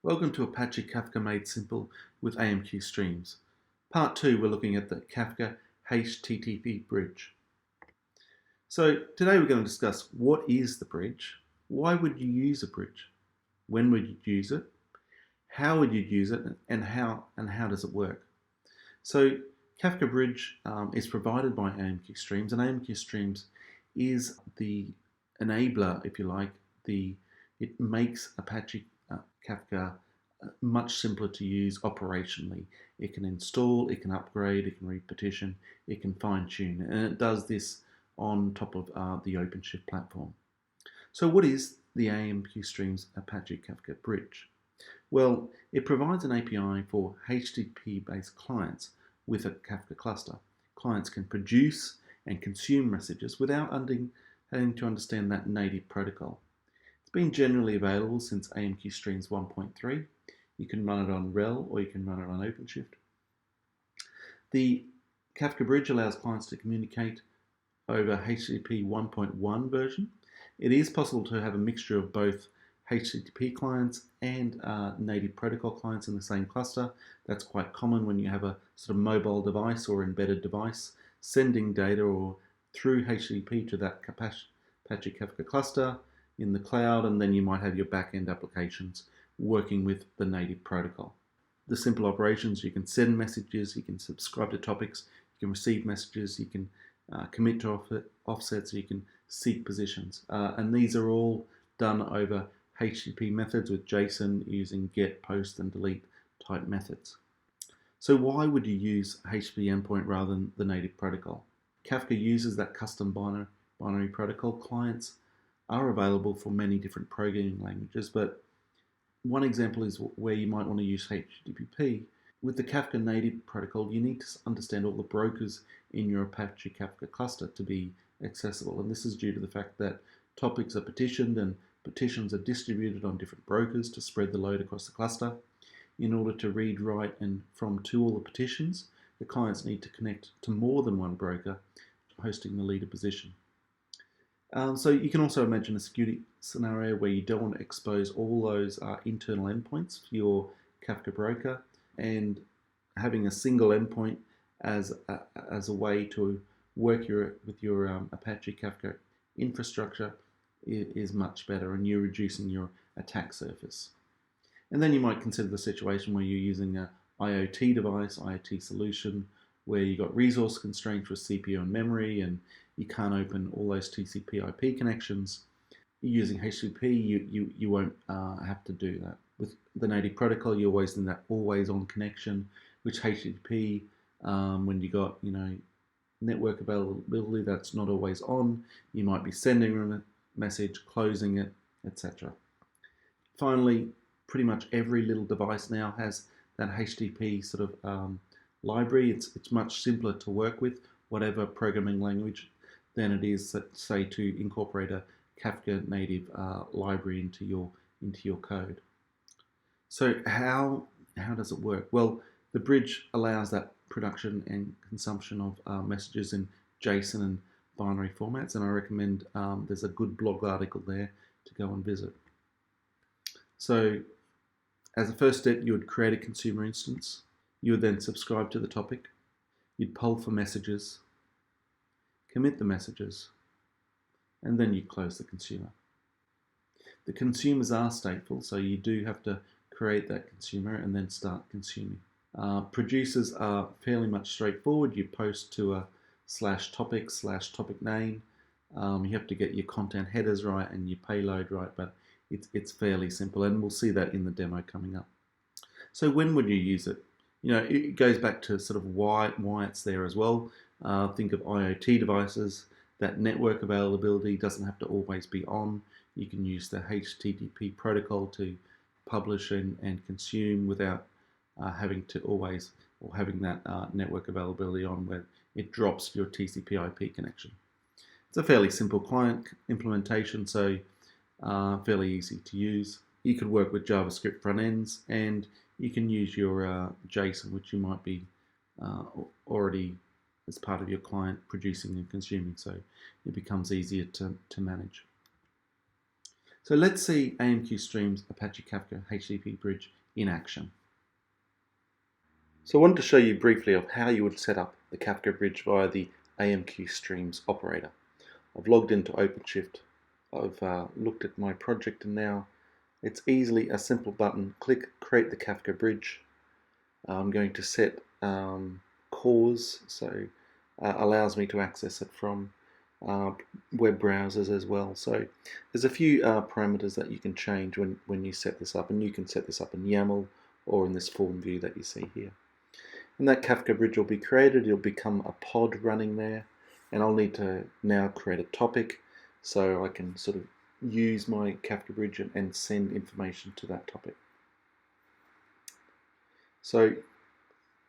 Welcome to Apache Kafka Made Simple with AMQ Streams. Part 2, we're looking at the Kafka HTTP bridge. So today we're going to discuss what is the bridge, why would you use a bridge, when would you use it, how would you use it, and how does it work. So Kafka Bridge is provided by AMQ Streams, and AMQ Streams is the enabler, if you like. It makes Apache Kafka much simpler to use operationally. It can install, it can upgrade, it can repetition, it can fine-tune, and it does this on top of the OpenShift platform. So what is the AMQ Streams Apache Kafka Bridge? Well, it provides an API for HTTP-based clients with a Kafka cluster. Clients can produce and consume messages without having to understand that native protocol. It's been generally available since AMQ Streams 1.3. You can run it on RHEL or you can run it on OpenShift. The Kafka Bridge allows clients to communicate over HTTP 1.1 version. It is possible to have a mixture of both HTTP clients and native protocol clients in the same cluster. That's quite common when you have a sort of mobile device or embedded device sending data or through HTTP to that Apache Kafka cluster in the cloud, and then you might have your back-end applications working with the native protocol. The simple operations: you can send messages, you can subscribe to topics, you can receive messages, you can commit to offsets, you can seek positions, and these are all done over HTTP methods with JSON using get, post, and delete type methods. So why would you use HTTP endpoint rather than the native protocol? Kafka uses that custom binary protocol. Clients are available for many different programming languages, but one example is where you might want to use HTTP. With the Kafka native protocol, you need to understand all the brokers in your Apache Kafka cluster to be accessible, and this is due to the fact that topics are petitioned and petitions are distributed on different brokers to spread the load across the cluster. In order to read, write, and from to all the petitions, the clients need to connect to more than one broker hosting the leader position. So you can also imagine a security scenario where you don't want to expose all those internal endpoints for your Kafka broker, and having a single endpoint as a way to work with your Apache Kafka infrastructure is much better, and you're reducing your attack surface. And then you might consider the situation where you're using an IoT device, IoT solution, where you've got resource constraints with CPU and memory, and you can't open all those TCP/IP connections. Using HTTP, you won't have to do that. With the native protocol, you always need that always-on connection, which HTTP, when you got network availability that's not always on, you might be sending a message, closing it, etc. Finally, pretty much every little device now has that HTTP sort of library. It's much simpler to work with, whatever programming language, than it is, say, to incorporate a Kafka native library into your code. So how does it work? Well, the bridge allows that production and consumption of messages in JSON and binary formats, and I recommend there's a good blog article there to go and visit. So as a first step, you would create a consumer instance. You would then subscribe to the topic. You'd poll for messages, commit the messages, and then you close the consumer. The consumers are stateful, so you do have to create that consumer and then start consuming. Producers are fairly much straightforward. You post to a /topic name. You have to get your content headers right and your payload right, but it's fairly simple, and we'll see that in the demo coming up. So when would you use it? It goes back to sort of why it's there as well. Think of IoT devices. That network availability doesn't have to always be on. You can use the HTTP protocol to publish and consume without having to always, or having that network availability on where it drops your TCP/IP connection. It's a fairly simple client implementation, so fairly easy to use. You could work with JavaScript front ends, and you can use your JSON, which you might be already as part of your client producing and consuming, so it becomes easier to manage. So let's see AMQ Streams Apache Kafka HTTP bridge in action. So I wanted to show you briefly of how you would set up the Kafka bridge via the AMQ Streams Operator. I've logged into OpenShift. I've looked at my project, and now it's easily a simple button. Click Create the Kafka bridge. I'm going to set cores, so allows me to access it from web browsers as well. So there's a few parameters that you can change when you set this up, and you can set this up in YAML or in this form view that you see here. And that Kafka bridge will be created. It'll become a pod running there, and I'll need to now create a topic so I can sort of use my Kafka bridge and send information to that topic. So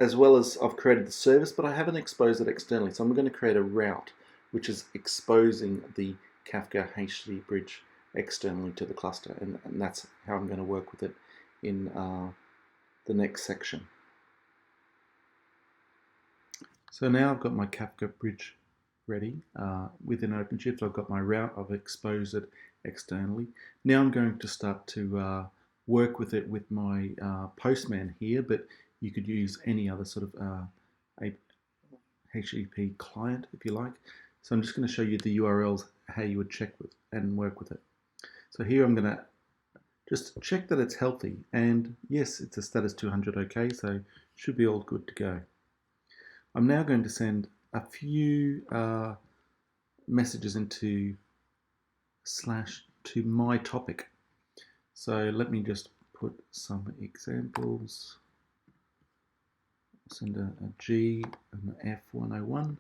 as well as I've created the service, but I haven't exposed it externally, so I'm going to create a route which is exposing the Kafka HTTP bridge externally to the cluster, and that's how I'm going to work with it in the next section. So now I've got my Kafka bridge ready. Within OpenShift, I've got my route. I've exposed it externally. Now I'm going to start to work with it with my Postman here, but you could use any other sort of a HTTP client if you like. So I'm just going to show you the URLs, how you would check with and work with it. So here I'm going to just check that it's healthy, and yes, it's a status 200 OK, so it should be all good to go. I'm now going to send a few messages into / to my topic. So let me just put some examples. Send a G and an F101.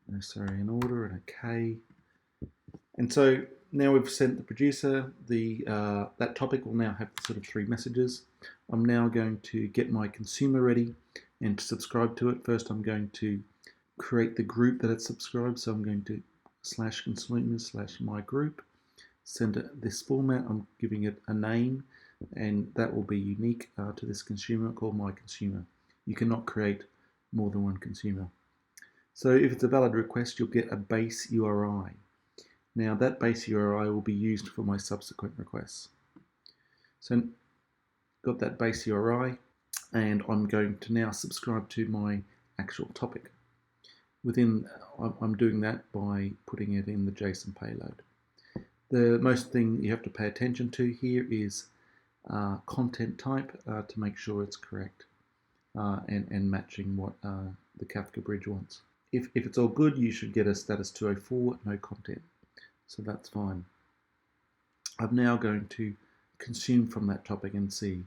No, sorry, an order and a K. And so now we've sent the producer that topic will now have sort of 3 messages. I'm now going to get my consumer ready and to subscribe to it. First, I'm going to create the group that it's subscribed. So I'm going to /consumer/ my group. Send it this format. I'm giving it a name, and that will be unique to this consumer, called my consumer. You cannot create more than one consumer. So if it's a valid request, you'll get a base URI. Now that base URI will be used for my subsequent requests. So got that base URI, and I'm going to now subscribe to my actual topic. I'm doing that by putting it in the JSON payload. The most thing you have to pay attention to here is content type to make sure it's correct and matching what the Kafka bridge wants. If it's all good, you should get a status 204, no content. So that's fine. I'm now going to consume from that topic and see.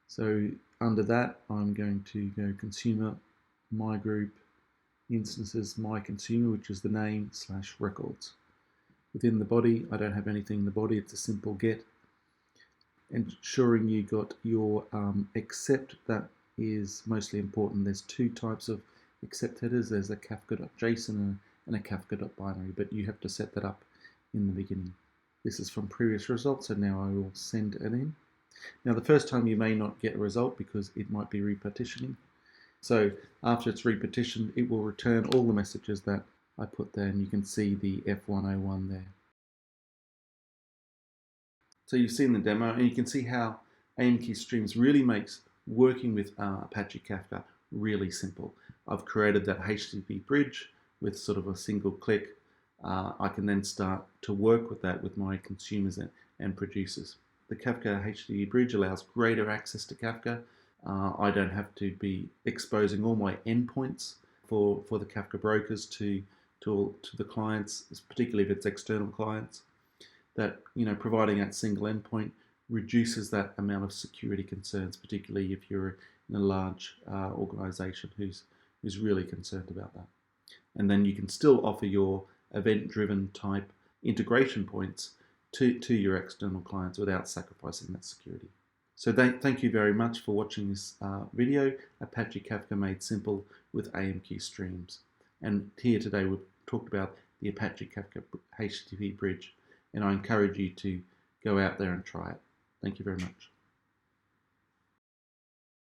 So under that, I'm going to go consumer, my group, instances, my consumer, which is the name / records. Within the body, I don't have anything in the body. It's a simple get. Ensuring you got your accept, that is mostly important. There's 2 types of accept headers. There's a Kafka.json and a Kafka.binary, but you have to set that up in the beginning. This is from previous results, so now I will send it in. Now the first time you may not get a result because it might be repartitioning. So after it's repartitioned, it will return all the messages that I put there, and you can see the F101 there. So you've seen the demo, and you can see how AMQ Streams really makes working with Apache Kafka really simple. I've created that HTTP bridge with sort of a single click. I can then start to work with that with my consumers and producers. The Kafka HTTP bridge allows greater access to Kafka. I don't have to be exposing all my endpoints for the Kafka brokers to the clients, particularly if it's external clients. That, providing that single endpoint reduces that amount of security concerns, particularly if you're in a large organization who's really concerned about that. And then you can still offer your event-driven type integration points to your external clients without sacrificing that security. So thank you very much for watching this video, Apache Kafka made simple with AMQ Streams. And here today we've talked about the Apache Kafka HTTP bridge, and I encourage you to go out there and try it. Thank you very much.